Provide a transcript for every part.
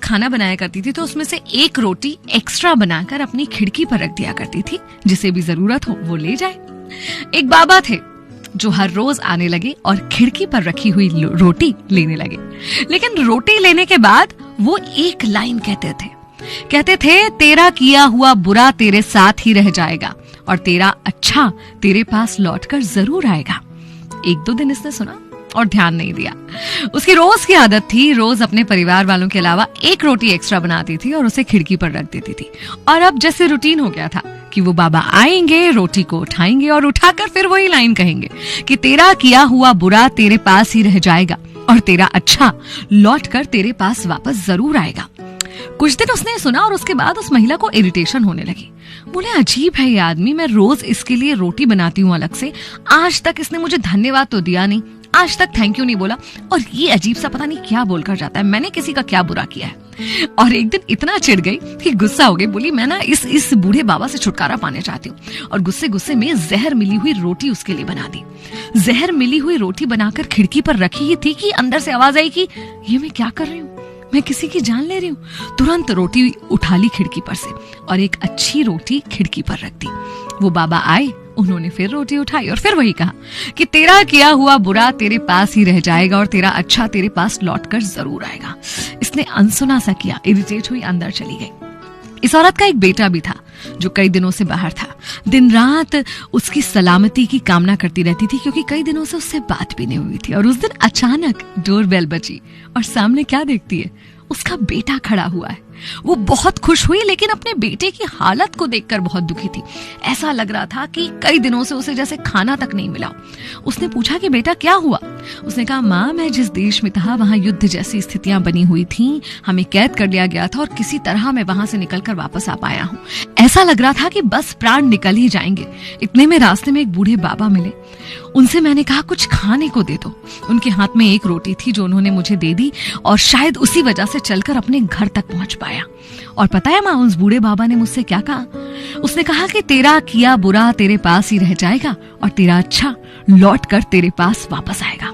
खाना बनाया करती थी तो उसमें से एक रोटी एक्स्ट्रा बनाकर अपनी खिड़की पर रख दिया करती थी, जिसे भी जरूरत हो वो ले जाए। एक बाबा थे जो हर रोज आने लगे और खिड़की पर रखी हुई रोटी लेने लगे, लेकिन रोटी लेने के बाद वो एक लाइन कहते थे, तेरा किया हुआ बुरा तेरे साथ ही रह जाएगा और तेरा अच्छा तेरे पास लौटकर जरूर आएगा। एक दो दिन इसने सुना और ध्यान नहीं दिया। उसकी रोज की आदत थी, रोज अपने परिवार वालों के अलावा एक रोटी एक्स्ट्रा बनाती थी और उसे खिड़की पर रख देती थी। और अब जैसे रूटीन हो गया था कि वो बाबा आएंगे, रोटी को उठाएंगे और उठाकर फिर वही लाइन कहेंगे कि तेरा किया हुआ बुरा तेरे पास ही रह जाएगा और तेरा अच्छा लौटकर तेरे पास वापस जरूर आएगा। कुछ दिन उसने सुना और उसके बाद उस महिला को इरिटेशन होने लगी। बोले, अजीब है ये आदमी, मैं रोज इसके लिए रोटी बनाती हूँ अलग से, आज तक इसने मुझे धन्यवाद तो दिया नहीं, आज तक थैंक यू नहीं बोला, और ये अजीब सा पता नहीं क्या बोलकर जाता है, मैंने किसी का क्या बुरा किया है। और एक दिन इतना चिढ़ गई कि गुस्सा हो गई। बोली, मैं ना इस बूढ़े बाबा से छुटकारा पाने चाहती हूँ, और गुस्से में जहर मिली हुई रोटी उसके लिए बना दी। जहर मिली हुई रोटी बनाकर खिड़की पर रखी ही थी कि अंदर से आवाज आई कि ये मैं क्या कर रही हूँ, मैं किसी की जान ले रही हूँ। तुरंत रोटी उठा ली खिड़की पर से और एक अच्छी रोटी खिड़की पर रख दी। वो बाबा आए, उन्होंने फिर रोटी उठाई और फिर वही कहा कि तेरा किया हुआ बुरा तेरे पास ही रह जाएगा और तेरा अच्छा तेरे पास लौटकर जरूर आएगा। इसने अनसुना सा किया, इरिटेट हुई अंदर चली गई। इस औरत का एक बेटा भी था जो कई दिनों से बाहर था। दिन रात उसकी सलामती की कामना करती रहती थी, क्योंकि कई दिनों से उससे बात भी नहीं हुई थी। और उस दिन अचानक डोरबेल बजी और सामने क्या देखती है, उसका बेटा खड़ा हुआ है। वो बहुत खुश हुई, लेकिन अपने बेटे की हालत को देखकर बहुत दुखी थी। ऐसा लग रहा था कि कई दिनों से उसे जैसे खाना तक नहीं मिला। उसने पूछा कि बेटा क्या हुआ? उसने कहा, माँ, मैं जिस देश में था वहां युद्ध जैसी स्थितियां बनी हुई थी, हमें कैद कर लिया गया था और किसी तरह मैं वहां से निकलकर वापस आ पाया हूँ। ऐसा लग रहा था कि बस प्राण निकल ही जाएंगे। इतने में रास्ते में एक बूढ़े बाबा मिले। उनसे मैंने कहा, कुछ खाने को दे दो। उनके हाथ में एक रोटी थी जो उन्होंने मुझे दे दी और शायद उसी वजह से चलकर अपने घर तक पहुंच पाया। और पता है माँ, उस बूढ़े बाबा ने मुझसे क्या कहा? उसने कहा कि तेरा किया बुरा तेरे पास ही रह जाएगा और तेरा अच्छा लौट कर तेरे पास वापस आएगा।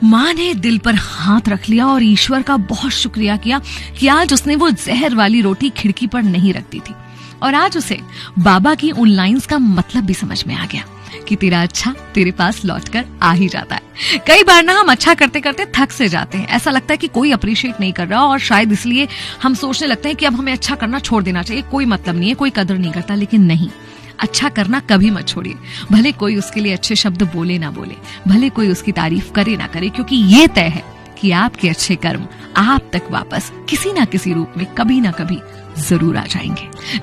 माँ ने दिल पर हाथ रख लिया और ईश्वर का बहुत शुक्रिया किया कि आज उसने वो जहर वाली रोटी खिड़की पर नहीं रख दी थी। और आज उसे बाबा की उन लाइंस का मतलब भी समझ में आ गया कि तेरा अच्छा तेरे पास लौटकर आ ही जाता है। कई बार ना हम अच्छा करते करते थक से जाते हैं, ऐसा लगता है कि कोई अप्रिशिएट नहीं कर रहा और शायद इसलिए हम सोचने लगते हैं कि अब हमें अच्छा करना छोड़ देना चाहिए, कोई मतलब नहीं है, कोई कदर नहीं करता। लेकिन नहीं, अच्छा करना कभी मत छोड़िए, भले कोई उसके लिए अच्छे शब्द बोले ना बोले, भले कोई उसकी तारीफ करे ना करे, क्योंकि ये तय है कि आपके अच्छे कर्म आप तक वापस किसी ना किसी रूप में कभी ना कभी जरूर आ जाएंगे।